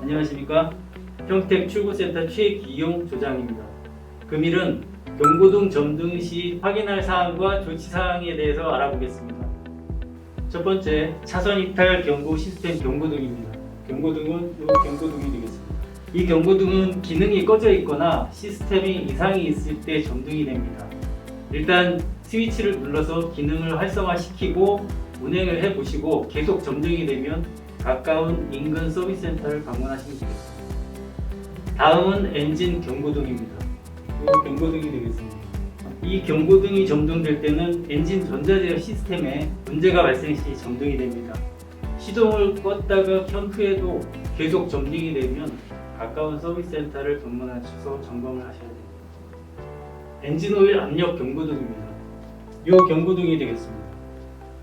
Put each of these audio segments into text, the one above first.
안녕하십니까. 평택 출구센터 최기용 조장입니다. 금일은 경고등 점등 시 확인할 사항과 조치 사항에 대해서 알아보겠습니다. 첫 번째, 차선 이탈 경고 시스템 경고등입니다. 경고등은 이 경고등이 되겠습니다. 이 경고등은 기능이 꺼져 있거나 시스템에 이상이 있을 때 점등이 됩니다. 일단 스위치를 눌러서 기능을 활성화시키고 운행을 해보시고 계속 점등이 되면 가까운 인근 서비스 센터를 방문하시면 되겠습니다. 다음은 엔진 경고등입니다. 이 경고등이 되겠습니다. 이 경고등이 점등될 때는 엔진 전자제어 시스템에 문제가 발생 시 점등이 됩니다. 시동을 껐다가 켠 후에도 계속 점등이 되면 가까운 서비스 센터를 방문하셔서 점검을 하셔야 됩니다. 엔진 오일 압력 경고등입니다. 이 경고등이 되겠습니다.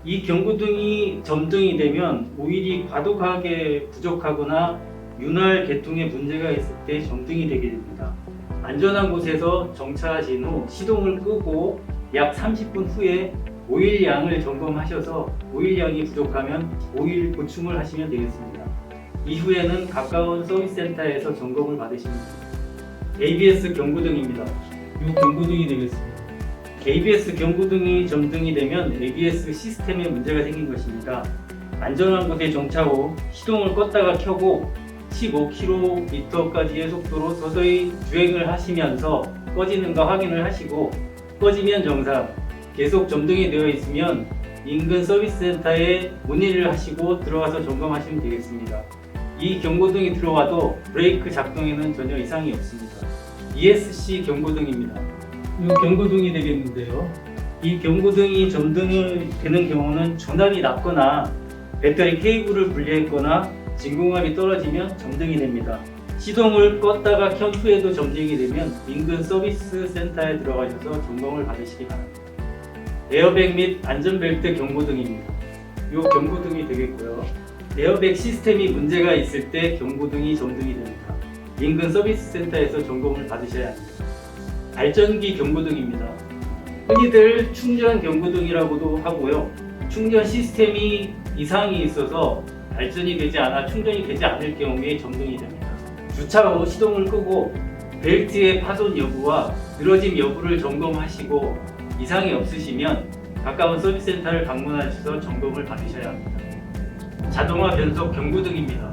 이 경고등이 점등이 되면 오일이 과도하게 부족하거나 윤활 계통에 문제가 있을 때 점등이 되게 됩니다. 안전한 곳에서 정차하신 후 시동을 끄고 약 30분 후에 오일 양을 점검하셔서 오일 양이 부족하면 오일 보충을 하시면 되겠습니다. 이후에는 가까운 서비스 센터에서 점검을 받으시면 됩니다. ABS 경고등입니다. 이 경고등이 되겠습니다. ABS 경고등이 점등이 되면 ABS 시스템에 문제가 생긴 것입니다. 안전한 곳에 정차 후 시동을 껐다가 켜고 15km까지의 속도로 서서히 주행을 하시면서 꺼지는가 확인을 하시고 꺼지면 정상, 계속 점등이 되어 있으면 인근 서비스 센터에 문의를 하시고 들어가서 점검하시면 되겠습니다. 이 경고등이 들어와도 브레이크 작동에는 전혀 이상이 없습니다. ESC 경고등입니다. 이 경고등이 되겠는데요. 이 경고등이 점등이 되는 경우는 전압이 낮거나 배터리 케이블을 분리했거나 진공압이 떨어지면 점등이 됩니다. 시동을 껐다가 켠 후에도 점등이 되면 인근 서비스 센터에 들어가셔서 점검을 받으시기 바랍니다. 에어백 및 안전벨트 경고등입니다. 이 경고등이 되겠고요. 에어백 시스템이 문제가 있을 때 경고등이 점등이 됩니다. 인근 서비스 센터에서 점검을 받으셔야 합니다. 발전기 경고등입니다. 흔히들 충전 경고등이라고도 하고요. 충전 시스템이 이상이 있어서 발전이 되지 않아 충전이 되지 않을 경우에 점등이 됩니다. 주차 후 시동을 끄고 벨트의 파손 여부와 늘어짐 여부를 점검하시고 이상이 없으시면 가까운 서비스 센터를 방문하셔서 점검을 받으셔야 합니다. 자동화 변속 경고등입니다.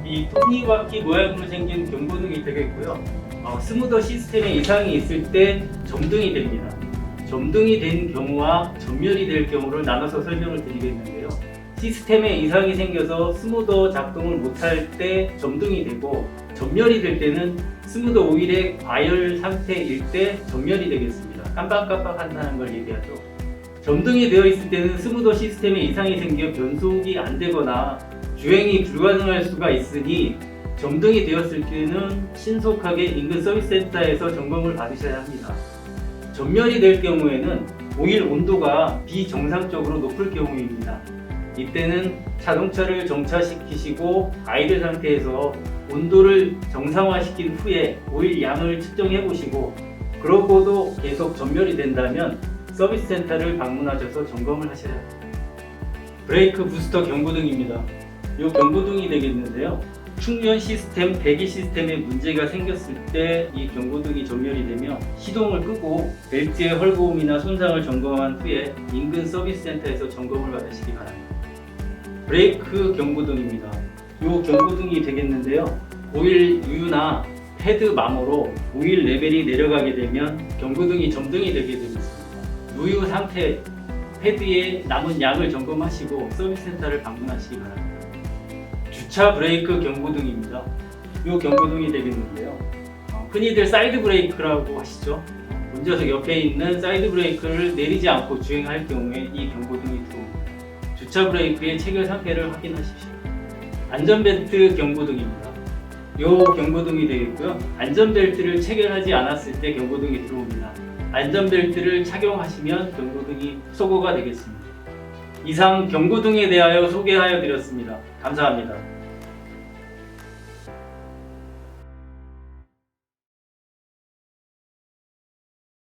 이 톱니바퀴 모양으로 생긴 경고등이 되겠고요. 스무더 시스템에 이상이 있을 때 점등이 됩니다. 점등이 된 경우와 전멸이 될 경우를 나눠서 설명을 드리겠는데요. 시스템에 이상이 생겨서 스무더 작동을 못할 때 점등이 되고 전멸이 될 때는 스무더 오일의 과열 상태일 때 전멸이 되겠습니다. 깜빡깜빡 한다는 걸 얘기하죠. 점등이 되어 있을 때는 스무더 시스템에 이상이 생겨 변속이 안 되거나 주행이 불가능할 수가 있으니 점등이 되었을 때는 신속하게 인근 서비스 센터에서 점검을 받으셔야 합니다. 전멸이 될 경우에는 오일 온도가 비정상적으로 높을 경우입니다. 이때는 자동차를 정차시키시고 아이들 상태에서 온도를 정상화시킨 후에 오일 양을 측정해 보시고 그러고도 계속 전멸이 된다면 서비스 센터를 방문하셔서 점검을 하셔야 합니다. 브레이크 부스터 경고등입니다. 이 경고등이 되겠는데요. 충전 시스템, 배기 시스템에 문제가 생겼을 때 이 경고등이 전멸이 되면 시동을 끄고 벨트의 헐거움이나 손상을 점검한 후에 인근 서비스 센터에서 점검을 받으시기 바랍니다. 브레이크 경고등입니다. 이 경고등이 되겠는데요. 오일 유유나 패드 마모로 오일 레벨이 내려가게 되면 경고등이 점등이 되게 됩니다. 누유 상태, 패드의 남은 양을 점검하시고 서비스 센터를 방문하시기 바랍니다. 주차 브레이크 경고등입니다. 이 경고등이 되겠는데요. 흔히들 사이드 브레이크라고 하시죠. 운전석 옆에 있는 사이드 브레이크를 내리지 않고 주행할 경우에 이 경고등이 들어옵니다. 주차 브레이크의 체결 상태를 확인하십시오. 안전벨트 경고등입니다. 이 경고등이 되겠고요. 안전벨트를 체결하지 않았을 때 경고등이 들어옵니다. 안전벨트를 착용하시면 경고등이 소거가 되겠습니다. 이상 경고등에 대하여 소개하여 드렸습니다. 감사합니다.